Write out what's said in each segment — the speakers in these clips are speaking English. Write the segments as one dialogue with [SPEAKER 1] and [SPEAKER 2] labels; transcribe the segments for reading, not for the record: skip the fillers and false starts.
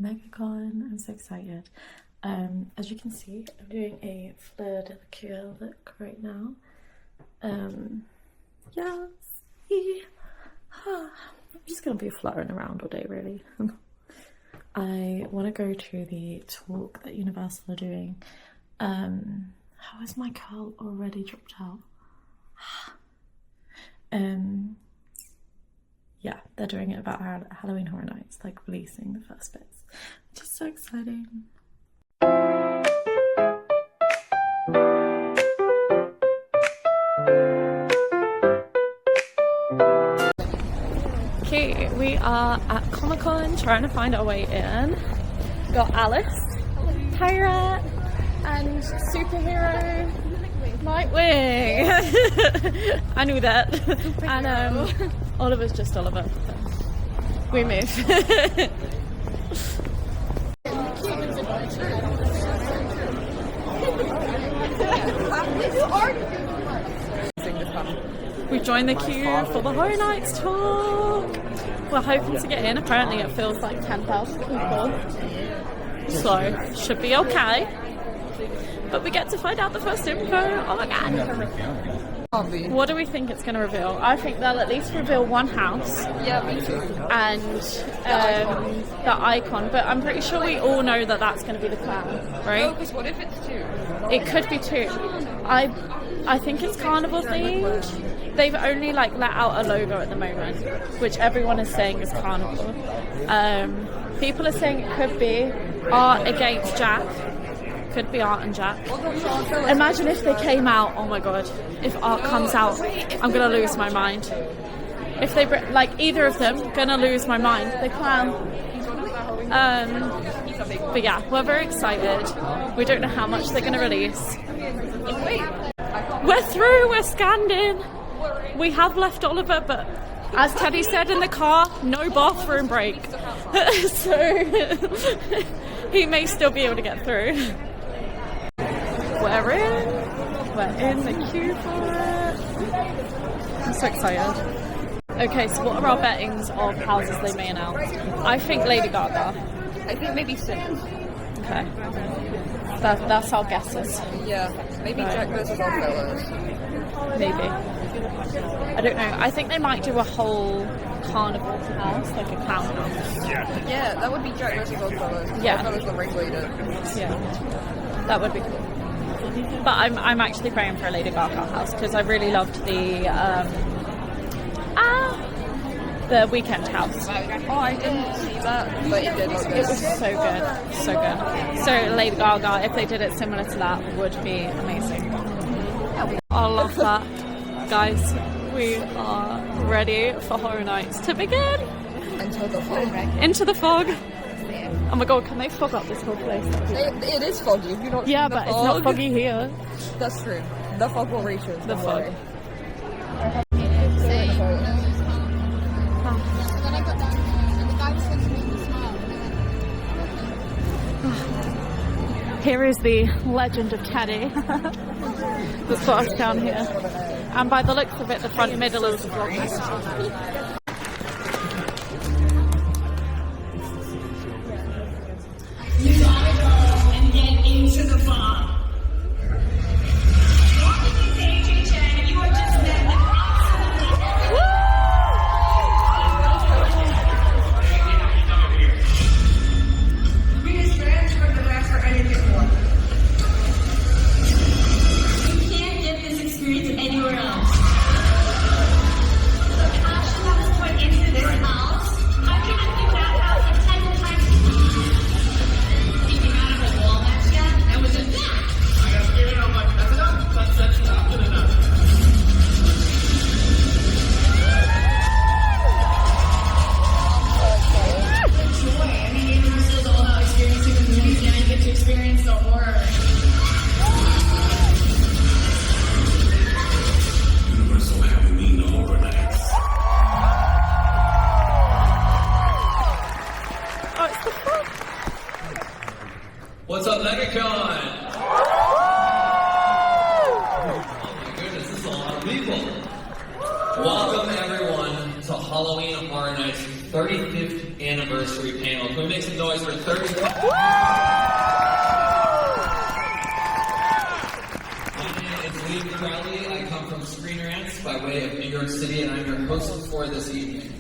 [SPEAKER 1] MEGACON. I'm so excited. As you can see, I'm doing a fleur de la cour look right now. Yeah, see? I'm just gonna be fluttering around all day, really. I want to go to the talk that Universal are doing. How is my curl already dropped out? Yeah, they're doing it about Halloween Horror Nights, like releasing the first bits, which is so exciting. Okay, we are at Comic-Con trying to find our way in. Got Alice, Pirate, and superhero Nightwing. I knew that. And Oliver's just Oliver. We move. We joined the queue for the Horror Nights talk. We're hoping to get in. Apparently it feels like 10,000 people. So, should be okay. But we get to find out the first info. Oh my god. What do we think it's going to reveal? I think they'll at least reveal one house.
[SPEAKER 2] Yeah, me too.
[SPEAKER 1] And the icon. But I'm pretty sure we all know that that's going to be the clown, right?
[SPEAKER 2] No, because what if it's two?
[SPEAKER 1] It could be two. I think it's carnival themed. They've only like let out a logo at the moment, which everyone is saying is carnival. People are saying it could be Art against Jack. Could be Art and Jack. Imagine if they came out. Oh my god! If Art comes out, I'm gonna lose my mind. If they like either of them, gonna lose my mind. The clown. But yeah, we're very excited. We don't know how much they're gonna release. We're through. We're scanned in. We have left Oliver, but as Teddy said in the car, no bathroom break. So he may still be able to get through. We're in the queue for it. I'm so excited. Okay, so what are our bettings of houses they may announce? I think Lady Gaga.
[SPEAKER 2] I think maybe six.
[SPEAKER 1] Okay. That's our guesses.
[SPEAKER 2] Yeah, maybe right. Jack versus Oddfellows.
[SPEAKER 1] Maybe. I don't know. I think they might do a whole carnival house, like a clown house.
[SPEAKER 2] Yeah, that would be Jack versus Oddfellows.
[SPEAKER 1] Yeah.
[SPEAKER 2] Oddfellows the ringleader.
[SPEAKER 1] Yeah. That would be cool. But I'm actually praying for a Lady Gaga house because I really loved the Weekend house.
[SPEAKER 2] Oh, I didn't see that, but it did look good.
[SPEAKER 1] It was so good, so good. So Lady Gaga, if they did it similar to that, would be amazing. I love that. Guys, we are ready for Horror Nights to begin.
[SPEAKER 2] Into the fog.
[SPEAKER 1] Into the fog. Oh my god, can they fog up this whole place?
[SPEAKER 2] It is foggy. You don't
[SPEAKER 1] yeah, but it's not foggy here.
[SPEAKER 2] That's true. The fog will reach us.
[SPEAKER 1] The fog. Here is the legend of Teddy. That's got us down here. And by the looks of it, the front middle is the vlog.
[SPEAKER 3] You gotta go and get into the fog. Walking into HHN, you are just met with we just transferred the rest for anything more. You can't get this experience anywhere else. The passion that was put into this house, I can't think that house like 10 times.
[SPEAKER 4] What's up, MEGACON? Oh my goodness, this is a lot of people. Welcome everyone to Halloween Horror Nights 35th anniversary panel. Can we make some noise for 30? I come from Screen Rants by way of New York City, and I'm your host for this evening.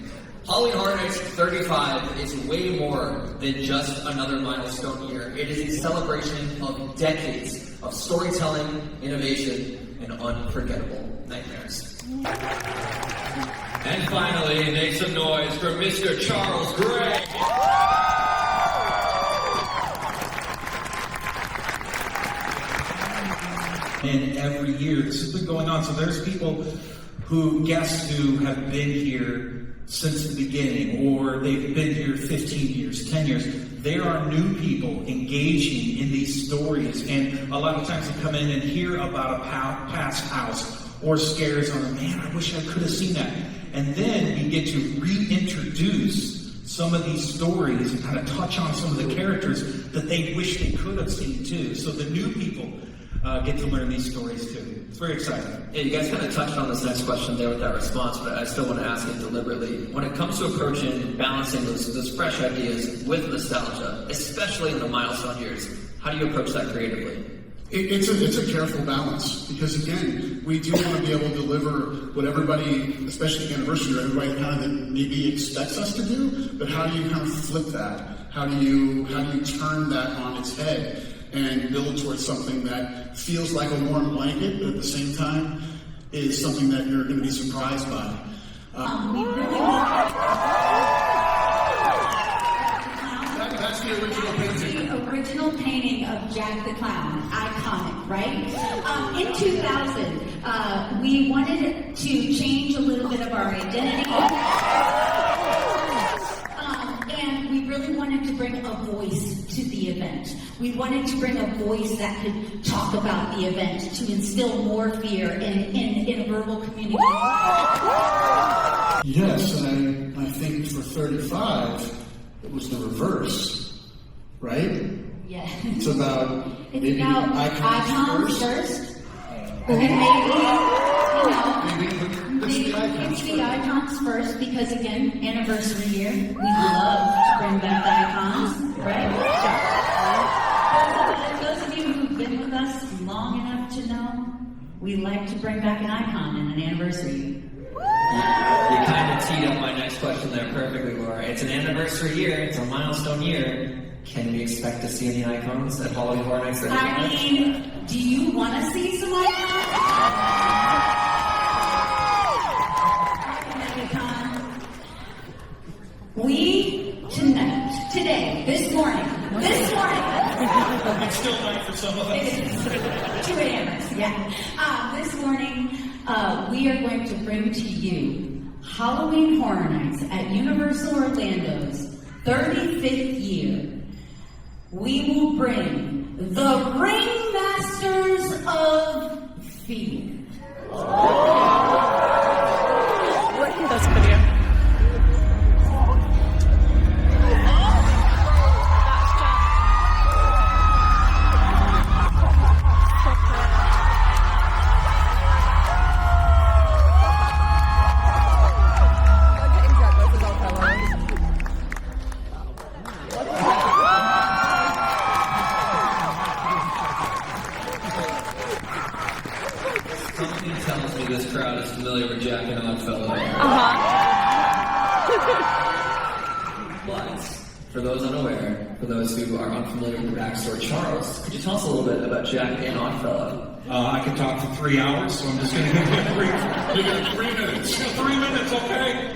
[SPEAKER 4] Halloween Horror Nights 35 is way more than just another milestone year. It is a celebration of decades of storytelling, innovation, and unforgettable nightmares. And finally, make some noise for Mr. Charles Gray.
[SPEAKER 5] And every year, this has been going on. So there's people guests who have been here since the beginning, or they've been here 15 years, 10 years. There are new people engaging in these stories, and a lot of times they come in and hear about a past house or scares on, man, I wish I could have seen that. And then we get to reintroduce some of these stories and kind of touch on some of the characters that they wish they could have seen too. So the new people get to learn these stories too. It's very exciting.
[SPEAKER 4] Yeah, you guys kind of touched on this next question there with that response, but I still want to ask it deliberately. When it comes to approaching, balancing those fresh ideas with nostalgia, especially in the milestone years, how do you approach that creatively?
[SPEAKER 6] It's a careful balance, because again, we do want to be able to deliver what everybody, especially anniversary, everybody kind of maybe expects us to do, but how do you kind of flip that? How do you turn that on its head and build towards something that feels like a warm blanket, but at the same time is something that you're going to be surprised by? That's the original painting.
[SPEAKER 3] The original painting of Jack the Clown, iconic, right? In 2000, we wanted to change a little bit of our identity. And we really wanted to bring a voice to the event. We wanted to bring a voice that could talk about the event, to instill more fear in a verbal community.
[SPEAKER 6] Yes, and I think for 35, it was the reverse, right?
[SPEAKER 3] Yeah.
[SPEAKER 6] It's about maybe
[SPEAKER 3] icons first. And maybe it's the icons first, because again, anniversary year, we love to bring back the icons, right? Those of you who've been with us long enough to know, we like to bring back an icon in an anniversary year.
[SPEAKER 4] You kind of teed up my next question there perfectly, Laura. It's an anniversary year, it's a milestone year. Can we expect to see any icons at Halloween Horror Nights?
[SPEAKER 3] I mean, do you want to see some icons? MEGACON. We today, this morning.
[SPEAKER 5] It's still night for some of us.
[SPEAKER 3] It's 2 a.m. Yeah. This morning, we are going to bring to you Halloween Horror Nights at Universal Orlando's 35th year. We will bring the Ringmasters of Fear.
[SPEAKER 1] That's a video.
[SPEAKER 4] Something tells me this crowd is familiar with Jack and Oddfellow. But for those unaware, for those who are unfamiliar with the backstory, Charles, could you tell us a little bit about Jack and Oddfellow?
[SPEAKER 5] I could talk for 3 hours, so I'm just going to give you a brief.
[SPEAKER 6] We got 3 minutes.
[SPEAKER 5] 3 minutes, okay?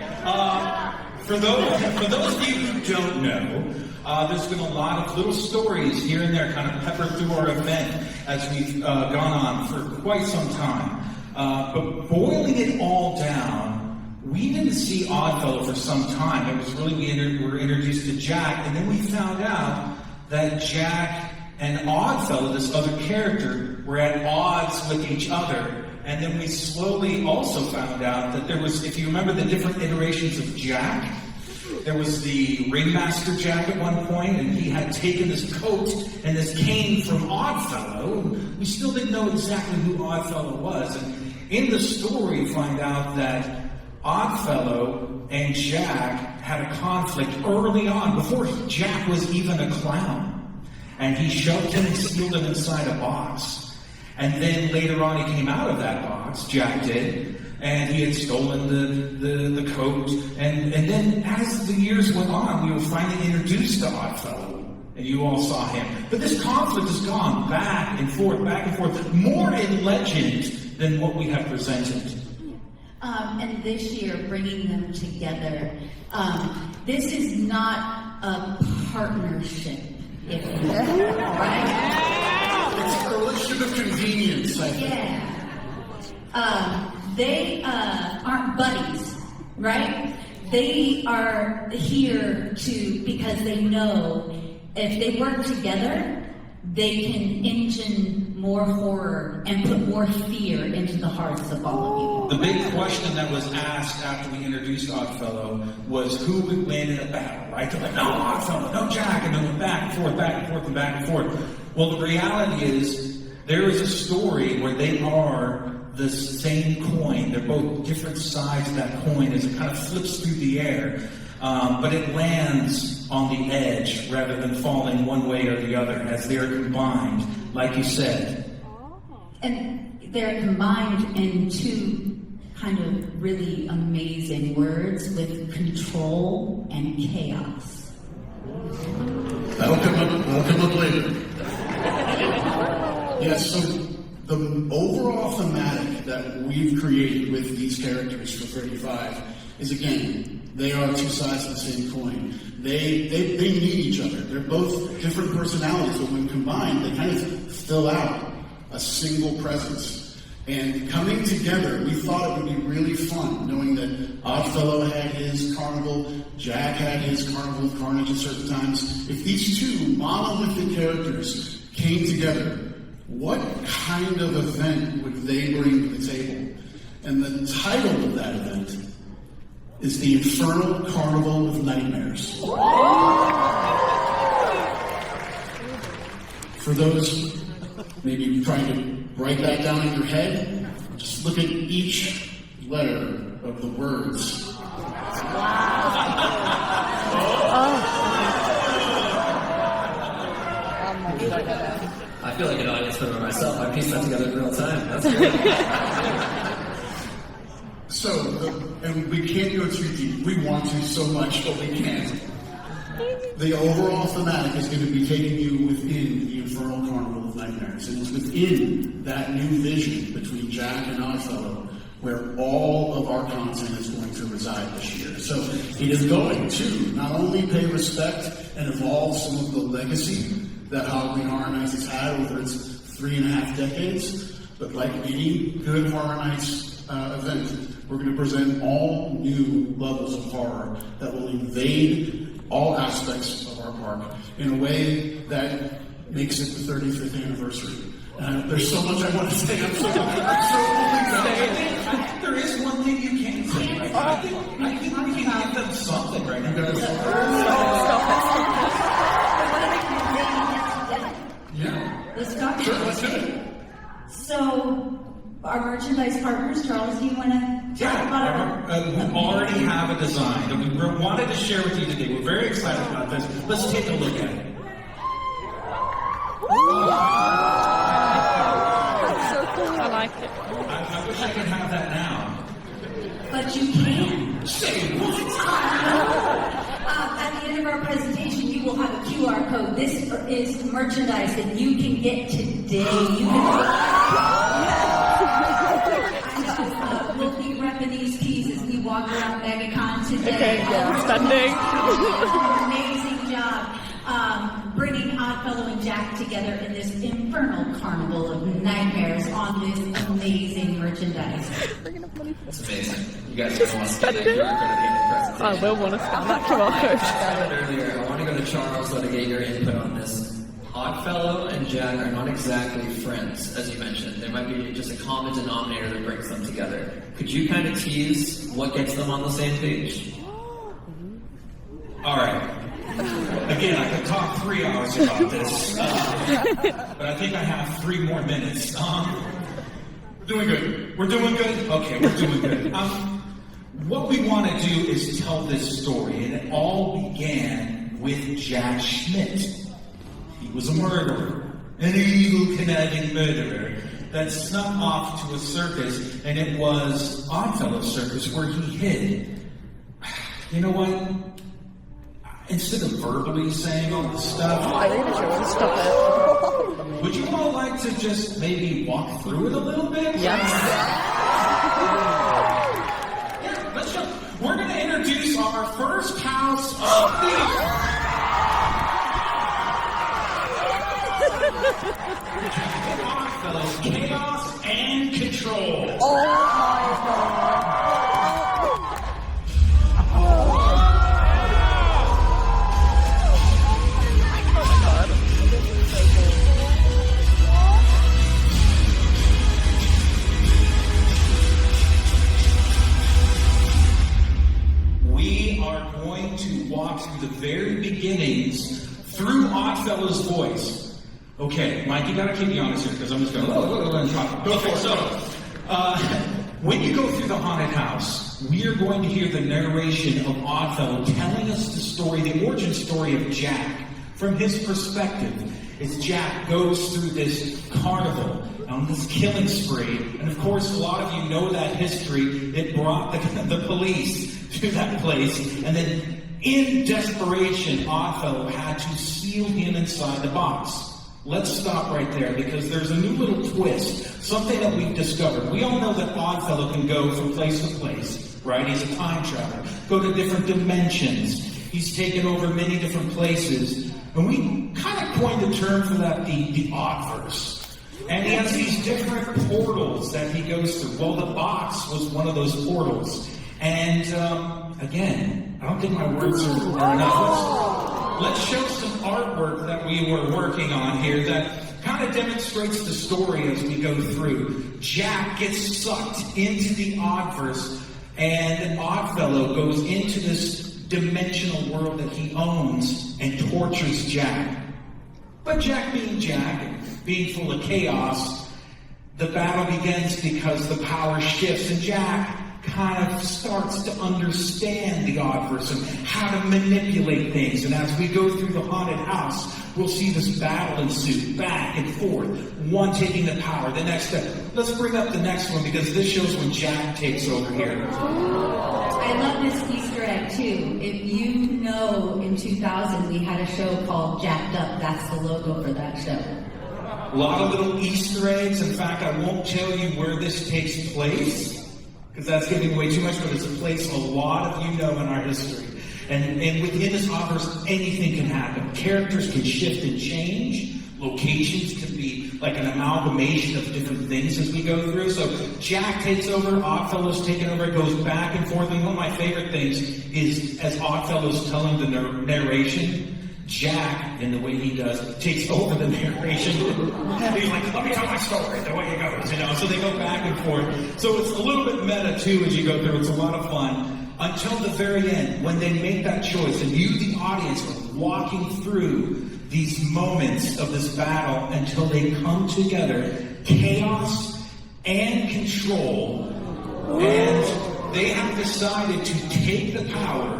[SPEAKER 5] For those of you who don't know, there's been a lot of little stories here and there kind of peppered through our event as we've gone on for quite some time. But boiling it all down, we didn't see Oddfellow for some time. It was really, we were introduced to Jack, and then we found out that Jack and Oddfellow, this other character, were at odds with each other. And then we slowly also found out that there was, if you remember the different iterations of Jack, there was the Ringmaster Jack at one point, and he had taken this coat and this cane from Oddfellow. We still didn't know exactly who Oddfellow was. And in the story, you find out that Oddfellow and Jack had a conflict early on, before Jack was even a clown. And he shoved him and sealed him inside a box. And then later on he came out of that box, Jack did, and he had stolen the coat. And then as the years went on, we were finally introduced to Oddfellow. And you all saw him. But this conflict has gone back and forth, more in legend than what we have presented.
[SPEAKER 3] And this year, bringing them together, this is not a partnership, if you will, right?
[SPEAKER 6] It's a coalition of convenience, I think.
[SPEAKER 3] Yeah. They aren't buddies, right? They are here because they know if they work together, they can engine more horror and put more fear into the hearts of all of you.
[SPEAKER 5] The big question that was asked after we introduced Oddfellow was who would win in a battle, right? They're like, no Oddfellow, no Jack, and then went back and forth, and back and forth. Well, the reality is there is a story where they are the same coin. They're both different sides of that coin as it kind of flips through the air. But it lands on the edge rather than falling one way or the other as they're combined, like you said.
[SPEAKER 3] And they're combined in two kind of really amazing words with control and chaos.
[SPEAKER 6] That'll come up later. Yes, so the overall thematic that we've created with these characters for 35 is, again, they are two sides of the same coin. They need each other. They're both different personalities, but when combined, they kind of fill out a single presence. And coming together, we thought it would be really fun, knowing that Oddfellow had his carnival, Jack had his carnival of carnage at certain times. If these two monolithic characters came together, what kind of event would they bring to the table? And the title of that event is the Infernal Carnival of Nightmares. For those maybe trying to write that down in your head, just look at each letter of the words.
[SPEAKER 4] I feel like an audience member myself. I pieced that together in real time. That's great.
[SPEAKER 6] So, and we can't go too deep. We want to so much, but we can't. The overall thematic is going to be taking you within the Infernal Carnival of Nightmares. And it's within that new vision between Jack and Oddfellow where all of our content is going to reside this year. So it is going to not only pay respect and evolve some of the legacy that Halloween Horror Nights has had over its 3.5 decades, but like any good Horror Nights event, we're going to present all new levels of horror that will invade all aspects of our park in a way that makes it the 35th anniversary. There's so much I want to say. I'm so
[SPEAKER 5] I think there is one thing you can say. Right? I think we can give them something right now.
[SPEAKER 6] Yeah.
[SPEAKER 3] Let's talk.
[SPEAKER 6] Sure, let's do it.
[SPEAKER 3] So, our merchandise partners, Charles, do you want to talk about it?
[SPEAKER 5] We already have a design that we wanted to share with you today. We're very excited about this. Let's take a look at it.
[SPEAKER 2] That's so cool.
[SPEAKER 1] I like it.
[SPEAKER 5] I wish I could have that now.
[SPEAKER 3] But you can.
[SPEAKER 5] Say what?
[SPEAKER 3] At the end of our presentation, you will have a QR code. This is merchandise that you can get today. You can we'll be repping these keys as we walk around MegaCon today.
[SPEAKER 1] Okay, yeah, standing.
[SPEAKER 3] Amazing job bringing Oddfellow and Jack together in this infernal carnival of nightmares on this amazing merchandise.
[SPEAKER 4] It's amazing. You guys are going to want to stay there. You are going to be in the presentation.
[SPEAKER 1] I will want to scan that QR code.
[SPEAKER 4] I said earlier, I want to go to Charles, let me get your input on this. Oddfellow and Jack are not exactly friends, as you mentioned. There might be just a common denominator that brings them together. Could you kind of tease what gets them on the same page?
[SPEAKER 5] All right. Again, I could talk 3 hours about this, but I think I have 3 more minutes. Doing good. We're doing good? Okay, we're doing good. what we want to do is tell this story, and it all began with Jack Schmidt. He was a murderer, an evil, conniving murderer that snuck off to a circus, and it was Oddfellows Circus where he hid. You know what? Instead of verbally saying all the stuff,
[SPEAKER 2] I think the show stop it.
[SPEAKER 5] would you all like to just maybe walk through it a little bit?
[SPEAKER 2] Yes.
[SPEAKER 5] Yeah, let's go. We're going to introduce our first house of the year. Oddfellows, chaos and control.
[SPEAKER 2] Oh my god.
[SPEAKER 5] We are going to walk through the very beginnings through Oddfellows' voice. Okay, Mike, you gotta keep me honest here because I'm just going to talk. Okay, so when you go through the haunted house, we are going to hear the narration of Oddfellow telling us the story, the origin story of Jack from his perspective. As Jack goes through this carnival on this killing spree, and of course, a lot of you know that history. It brought the police to that place, and then in desperation, Oddfellow had to seal him inside the box. Let's stop right there because there's a new little twist, something that we've discovered. We all know that Oddfellow can go from place to place, right? He's a time traveler, go to different dimensions. He's taken over many different places. And we kind of coined the term for that, the Oddverse. And he has these different portals that he goes through. Well, the box was one of those portals. And again, I don't think my words are enough. Let's show some artwork that we were working on here that kind of demonstrates the story as we go through. Jack gets sucked into the Oddverse, and Oddfellow goes into this dimensional world that he owns and tortures Jack. But Jack, and being full of chaos, the battle begins because the power shifts, and Jack kind of starts to understand the Oddverse and how to manipulate things. And as we go through the haunted house, we'll see this battle ensue, back and forth, one taking the power, the next step. Let's bring up the next one because this shows when Jack takes over here.
[SPEAKER 3] I love this Easter egg too. If you know, in 2000 we had a show called Jacked Up. That's the logo for that show.
[SPEAKER 5] A lot of little Easter eggs. In fact, I won't tell you where this takes place because that's giving away too much, but it's a place a lot of you know in our history. And within this Oddverse, anything can happen. Characters can shift and change. Locations can be like an amalgamation of different things as we go through. So Jack takes over, Oddfellow's taking over, it goes back and forth. And one of my favorite things is as Oddfellow's telling the narration, Jack, in the way he does, takes over the narration. He's like, let me tell my story, the way it goes, you know. So they go back and forth. So it's a little bit meta too as you go through. It's a lot of fun. Until the very end, when they make that choice, and you, the audience, are walking through these moments of this battle until they come together, chaos and control, and they have decided to take the power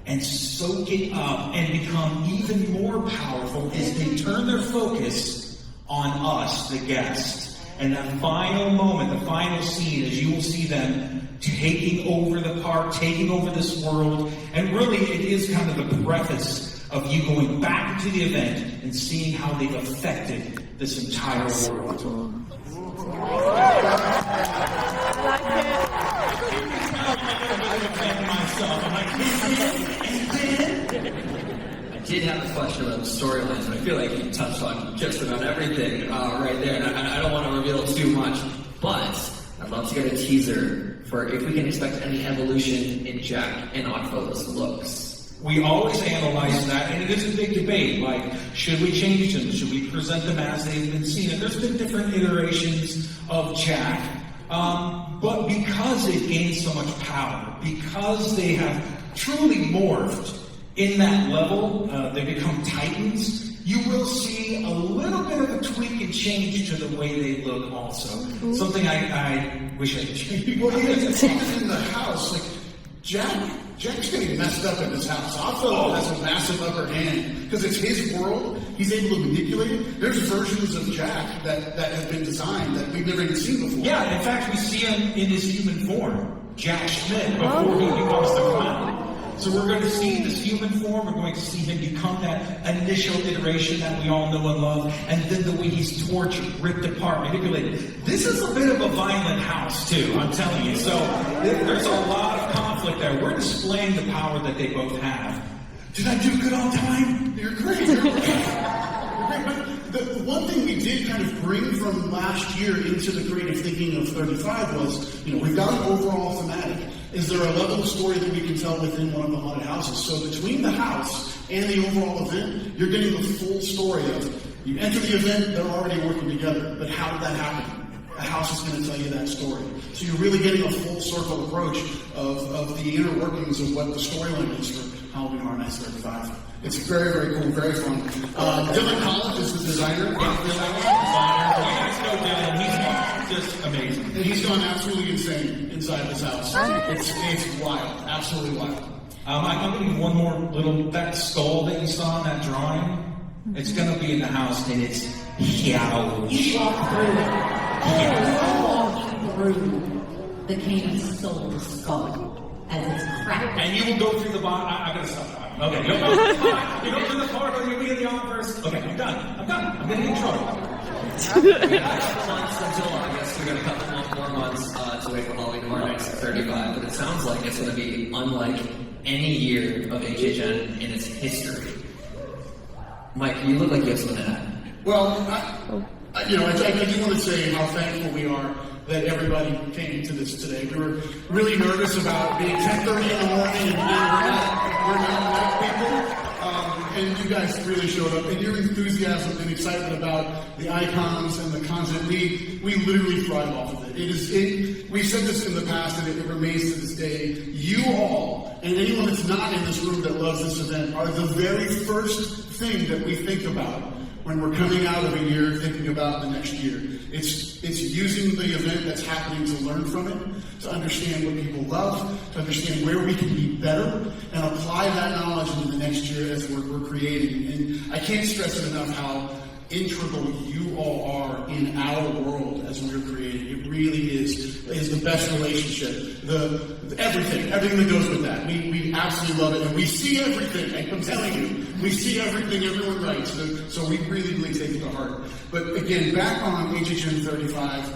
[SPEAKER 5] and soak it up and become even more powerful as they turn their focus on us, the guest. And that final moment, the final scene, is you will see them taking over the park, taking over this world, and really it is kind of the preface of you going back into the event and seeing how they've affected this entire world.
[SPEAKER 4] I did have a question about the storylines, but I feel like you touched on just about everything right there, and I don't want to reveal too much, but I'd love to get a teaser for if we can expect any evolution in Jack and Oddfellow's looks.
[SPEAKER 5] We always analyze that, and it is a big debate, like, should we change them? Should we present them as they've been seen? And there's been different iterations of Jack, but because they've gained so much power, because they have truly morphed in that level, they become titans, you will see a little bit of a tweak and change to the way they look also. Something I wish I could change.
[SPEAKER 6] Well, even in the house, like, Jack's getting messed up in this house. Otto has a massive upper hand because it's his world. He's able to manipulate it. There's versions of Jack that have been designed that we've never even seen before.
[SPEAKER 5] Yeah, in fact, we see him in his human form, Jack Schmidt, before he becomes the clown. So we're going to see this human form, we're going to see him become that initial iteration that we all know and love, and then the way he's tortured, ripped apart, manipulated. This is a bit of a violent house, too, I'm telling you. So there's a lot of conflict there. We're displaying the power that they both have. Did I do good on time?
[SPEAKER 6] You're great. You're great. But the one thing we did kind of bring from last year into the creative thinking of 35 was, we've got an overall thematic. Is there a level of story that we can tell within one of the haunted houses? So between the house and the overall event, you're getting the full story of, you enter the event, they're already working together, but how did that happen? The house is going to tell you that story. So you're really getting a full circle approach of the inner workings of what the storyline is for Halloween Horror Nights 35. It's very, very cool, very fun. Dylan Collins is the designer.
[SPEAKER 5] You guys know Dylan, he's just amazing.
[SPEAKER 6] And he's gone absolutely insane inside this house. It's wild, absolutely wild.
[SPEAKER 5] I'm going to give one more little, that skull that you saw in that drawing, it's going to be in the house, and it's huge.
[SPEAKER 3] You walk through it. Walk through the King's soul skull as it's cracked.
[SPEAKER 5] And you will go through the bottom. I gotta stop talking. Okay, you go through the corridor, you'll be in the office. Okay, I'm done. I'm getting in trouble.
[SPEAKER 4] We got a couple months until August. We got a couple more months to wait for Halloween Horror Nights 35, but it sounds like it's going to be unlike any year of HHN in its history. Mike, you look like you have something to add.
[SPEAKER 6] Well, I do want to say how thankful we are that everybody came to this today. We were really nervous about being 10:30 in the morning and we're not night people. And you guys really showed up. And your enthusiasm and excitement about the icons and the content, we literally thrive off of it. We've said this in the past and it remains to this day. You all, and anyone that's not in this room that loves this event, are the very first thing that we think about when we're coming out of a year thinking about the next year. It's using the event that's happening to learn from it, to understand what people love, to understand where we can be better, and apply that knowledge into the next year as we're creating. And I can't stress it enough how integral you all are in our world as we're creating. It really is the best relationship. Everything that goes with that. We absolutely love it, and we see everything. I'm telling you, we see everything everyone writes. So we really take it to heart. But again, back on HHN 35,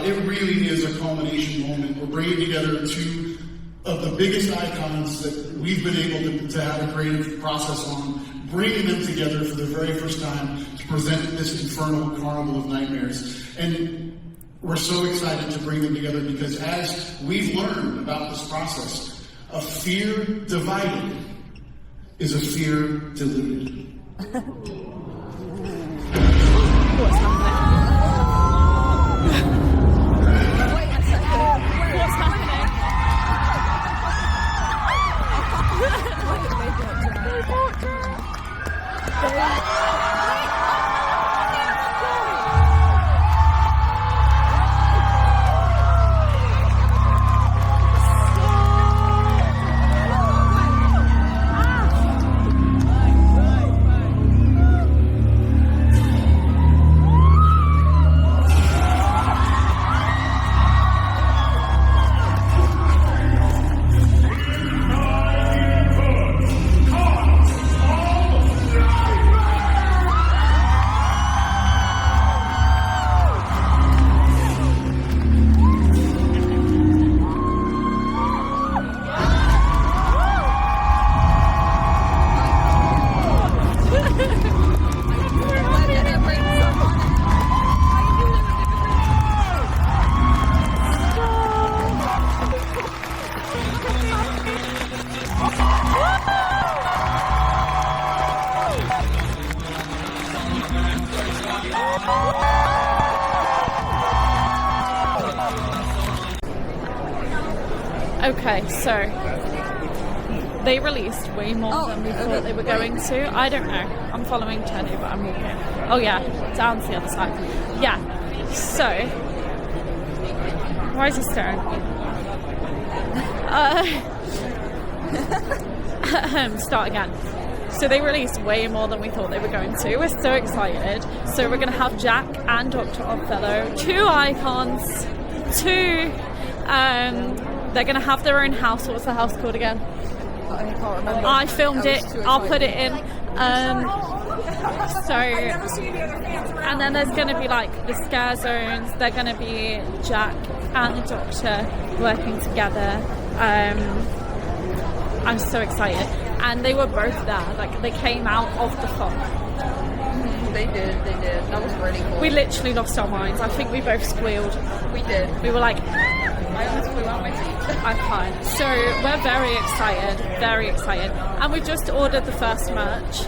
[SPEAKER 6] it really is a culmination moment. We're bringing together two of the biggest icons that we've been able to have a creative process on, bringing them together for the very first time to present this infernal carnival of nightmares. And we're so excited to bring them together because as we've learned about this process, a fear divided is a fear deluded.
[SPEAKER 1] What's happening? What's happening? Okay, so they released way more than we thought they were going to. I don't know. I'm following Teddy, but I'm walking. Oh yeah, down to the other side. Yeah. So, why is he staring? Start again. So they released way more than we thought they were going to. We're so excited. So we're going to have Jack and Dr. Oddfellow, 2 icons, 2. They're going to have their own house. What's the house called again?
[SPEAKER 2] I can't remember.
[SPEAKER 1] I filmed it. I'll put it in. And then there's going to be like the scare zones. They're going to be Jack and the Doctor working together. I'm so excited. And they were both there. Like they came out of the fog.
[SPEAKER 2] They did. That was really cool.
[SPEAKER 1] We literally lost our minds. I think we both squealed.
[SPEAKER 2] We did.
[SPEAKER 1] We were like,
[SPEAKER 2] I almost flew out my seat.
[SPEAKER 1] I can't. So we're very excited. And we just ordered the first merch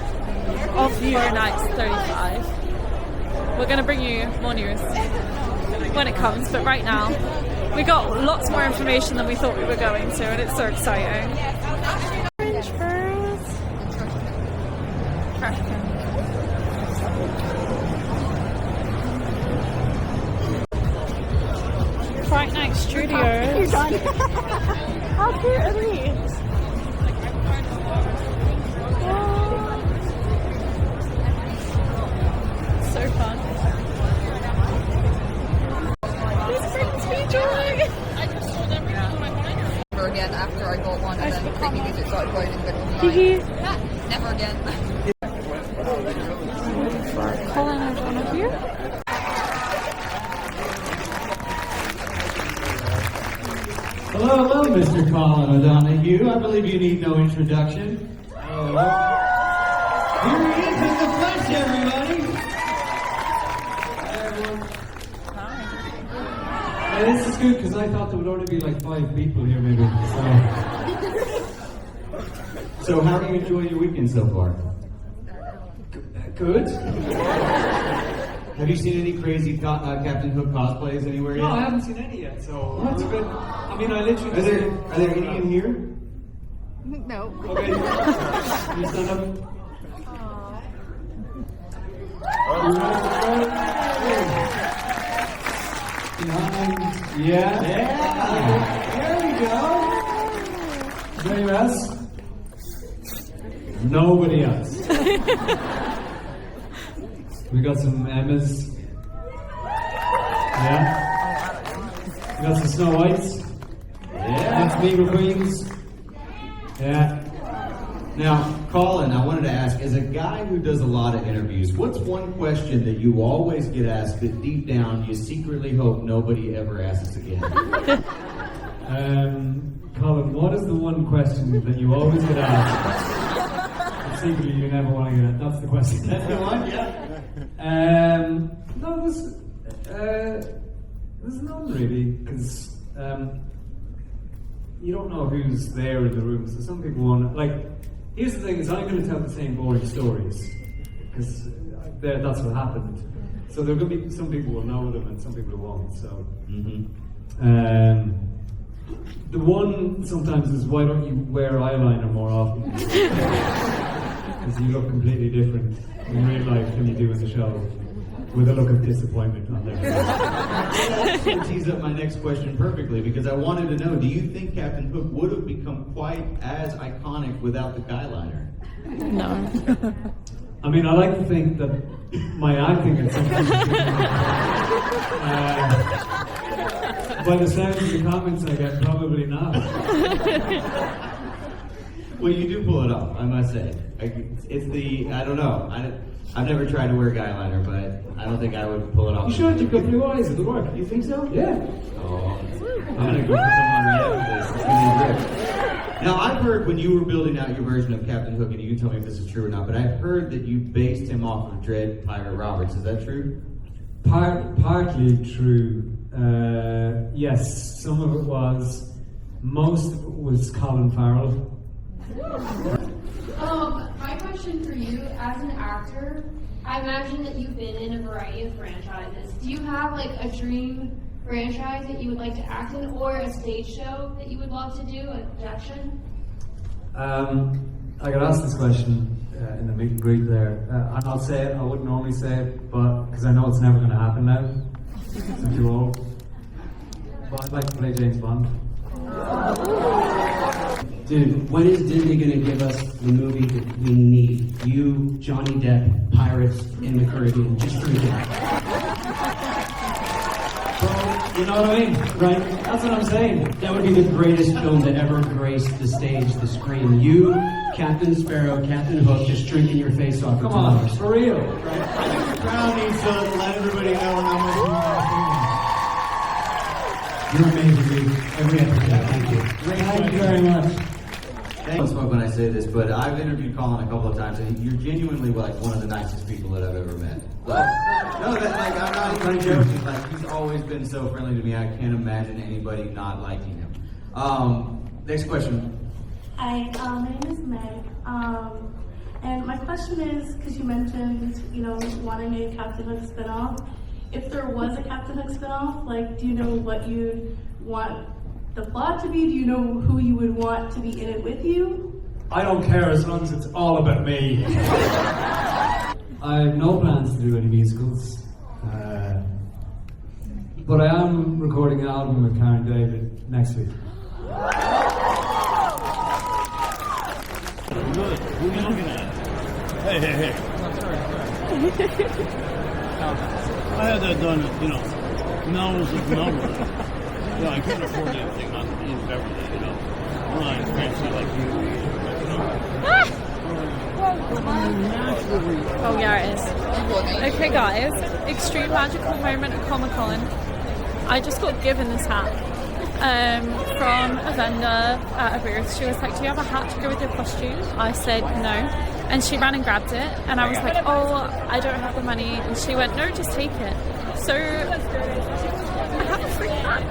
[SPEAKER 1] of Euro Nights 35. We're going to bring you more news when it comes, but right now we got lots more information than we thought we were going to, and it's so exciting. French fries. Fright Night Studios. How cute are these? So fun. This brings me joy.
[SPEAKER 2] Never again after I got one and then the music started going in the middle of the
[SPEAKER 1] Hee
[SPEAKER 2] night. Never again.
[SPEAKER 1] For Colin O'Donoghue.
[SPEAKER 7] Hello, Mr. Colin O'Donoghue. I believe you need no introduction. Hello. Here he is in the flesh, everybody. Hi, everyone. Hi. This is good because I thought there would only be like 5 people here, maybe. So how are you enjoying your weekend so far? Good. Have you seen any crazy Captain Hook cosplays anywhere yet?
[SPEAKER 8] No, I haven't seen any yet, so that's good. I mean, I literally
[SPEAKER 7] Are there any in here?
[SPEAKER 2] No.
[SPEAKER 7] Okay. Can you stand up? Behind. Yeah. There we go. Is there anyone else? Nobody else. We got some Emmas. Yeah. We got some Snow Whites. Yeah. Some Beaver Queens. Yeah. Now, Colin, I wanted to ask, as a guy who does a lot of interviews, what's one question that you always get asked that deep down you secretly hope nobody ever asks again?
[SPEAKER 8] Colin, what is the one question that you always get asked? And secretly you never want to get. That's the question.
[SPEAKER 7] That's the one, yeah.
[SPEAKER 8] No, there's none really, because you don't know who's there in the room. So some people want, like, here's the thing: is I'm going to tell the same boring stories because that's what happened. So there are going to be some people will know them and some people won't. So, the one sometimes is why don't you wear eyeliner more often? Because you look completely different in real life than you do in the show, with a look of disappointment on their face.
[SPEAKER 7] That tees up my next question perfectly, because I wanted to know, do you think Captain Hook would have become quite as iconic without the guyliner?
[SPEAKER 1] No.
[SPEAKER 8] I mean, I like to think that my acting at some point by the sound of the comments I get, probably not.
[SPEAKER 7] Well, you do pull it off, I must say. It's the, I don't know. I've never tried to wear guyliner, but I don't think I would pull it off.
[SPEAKER 8] You should. You've got blue eyes. It'll work. You think so? Yeah.
[SPEAKER 7] Oh, I'm gonna go for someone right after this. It's gonna be great. Now, I've heard when you were building out your version of Captain Hook, and you can tell me if this is true or not, but I've heard that you based him off of Dread Pirate Roberts. Is that true?
[SPEAKER 8] Partly true. Yes, some of it was. Most of it was Colin Farrell.
[SPEAKER 9] My question for you, as an actor, I imagine that you've been in a variety of franchises. Do you have like a dream franchise that you would like to act in, or a stage show that you would love to do, a projection?
[SPEAKER 8] I got asked this question in the meet and greet there, and I'll say it. I wouldn't normally say it, but because I know it's never going to happen now. I'm too old. But I'd like to play James Bond.
[SPEAKER 10] Dude, when is Disney gonna give us the movie that we need? You, Johnny Depp, pirates in the Caribbean, just freak out.
[SPEAKER 8] Bro, you know what I mean, right? That's what I'm saying.
[SPEAKER 10] That would be the greatest film to ever grace the stage, the screen. You, Captain Sparrow, Captain Hook, just drinking your face off for
[SPEAKER 8] Come on,
[SPEAKER 10] 2 hours.
[SPEAKER 8] for real.
[SPEAKER 7] I think the crowd needs to let everybody know how much
[SPEAKER 10] You're amazing, dude. Every episode, thank you.
[SPEAKER 8] Thank you very much.
[SPEAKER 7] I don't smoke when I say this, but I've interviewed Colin a couple of times, and you're genuinely like one of the nicest people that I've ever met. Like, no, that like I'm not even joking. Like he's always been so friendly to me. I can't imagine anybody not liking him. Next question.
[SPEAKER 11] Hi, my name is Meg. And my question is, because you mentioned, wanting a Captain Hook spinoff. If there was a Captain Hook spinoff, like, do you know what you'd want the plot to be? Do you know who you would want to be in it with you?
[SPEAKER 8] I don't care as long as it's all about me. I have no plans to do any musicals. But I am recording an album with Karen David next week.
[SPEAKER 12] Good. Who are you looking at? Hey. I had that done, nose is number. I couldn't afford anything in Beverly, I'm not fancy like you.
[SPEAKER 1] Oh yeah, it is. Okay guys, extreme magical moment at Comic-Con. I just got given this hat from a vendor at a booth. She was like, do you have a hat to go with your costume? I said no. And she ran and grabbed it. And I was like, oh, I don't have the money. And she went, no, just take it. So I have a free hat.